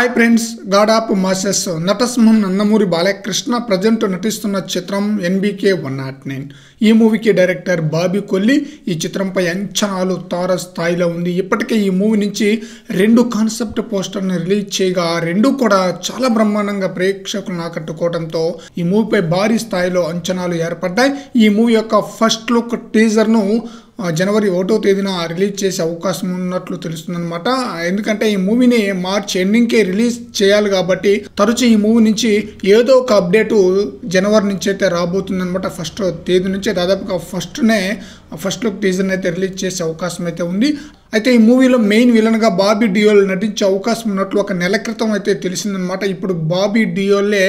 Hi friends, god of masses నటసింహన్ Nandamuri Balakrishna present నటిస్తున్న చిత్రం ఎన్బికే 109. ఈ మూవీకి డైరెక్టర్ బాబీ కొల్లి. ఈ చిత్రంపై అంచనాలు తార స్థాయిలో ఉంది. ఇప్పటికే ఈ మూవీ నుంచి 2 కాన్సెప్ట్ పోస్టర్ని రిలీజ్ చేయగా ఆ 2 కూడా చాలా బ్రహ్మాండంగా ప్రేక్షకులను ఆకట్టుకోవడంతో ఈ మూవీపై భారీ స్థాయిలో అంచనాలు ఏర్పడ్డాయి. ఈ మూవీ యొక్క ఫస్ట్ లుక్ టీజర్ను జనవరి 1వ తేదీన రిలీజ్ చేసే అవకాశం ఉన్నట్లు తెలుస్తుందన్నమాట. ఎందుకంటే ఈ మూవీని మార్చ్ ఎండింగ్కే రిలీజ్ చేయాలి కాబట్టి తరచు ఈ మూవీ నుంచి ఏదో ఒక అప్డేటు జనవరి నుంచి అయితే రాబోతుందన్నమాట. ఫస్ట్ తేదీ నుంచే దాదాపుగా ఫస్ట్ లుక్ టీజర్ని అయితే రిలీజ్ చేసే అవకాశం అయితే ఉంది. అయితే ఈ మూవీలో మెయిన్ విలన్గా బాబీ డియోల్ నటించే అవకాశం ఉన్నట్లు ఒక నెల క్రితం అయితే తెలిసిందనమాట. ఇప్పుడు బాబీ డియోల్లే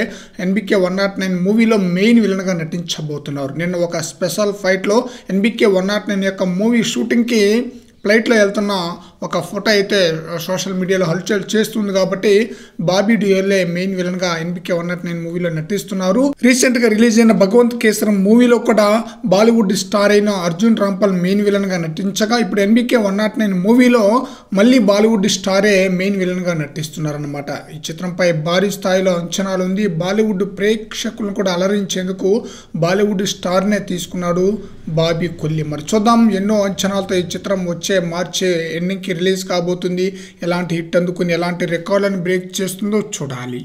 ఎన్బికే 109 మూవీలో మెయిన్ విలన్గా నటించబోతున్నారు. నిన్న ఒక స్పెషల్ ఫైట్లో ఎన్బికే 109 యొక్క మూవీ షూటింగ్కి ఫ్లైట్లో వెళ్తున్న ఒక ఫోటో అయితే సోషల్ మీడియాలో హల్చల్ చేస్తుంది కాబట్టి బాబీ డియోల్లే మెయిన్ విలన్గా ఎన్బికే 109 మూవీలో నటిస్తున్నారు. రీసెంట్గా రిలీజ్ అయిన భగవంత్ కేసరం మూవీలో కూడా బాలీవుడ్ స్టార్ అయిన అర్జున్ రాంపాల్ మెయిన్ విలన్గా నటించగా ఇప్పుడు ఎన్బికే 109 మూవీలో మళ్ళీ బాలీవుడ్ స్టారే మెయిన్ విలన్గా నటిస్తున్నారన్నమాట. ఈ చిత్రంపై భారీ స్థాయిలో అంచనాలు ఉంది. బాలీవుడ్ ప్రేక్షకులను కూడా అలరించేందుకు బాలీవుడ్ స్టార్నే తీసుకున్నాడు బాబీ కొల్లి. మరి చూద్దాం, ఎన్నో అంచనాలతో ఈ చిత్రం వచ్చే మార్చి ఎండింగ్కి రిలీజ్ కాబోతుంది. ఎలాంటి హిట్ అందుకుని ఎలాంటి రికార్డులను బ్రేక్ చేస్తుందో చూడాలి.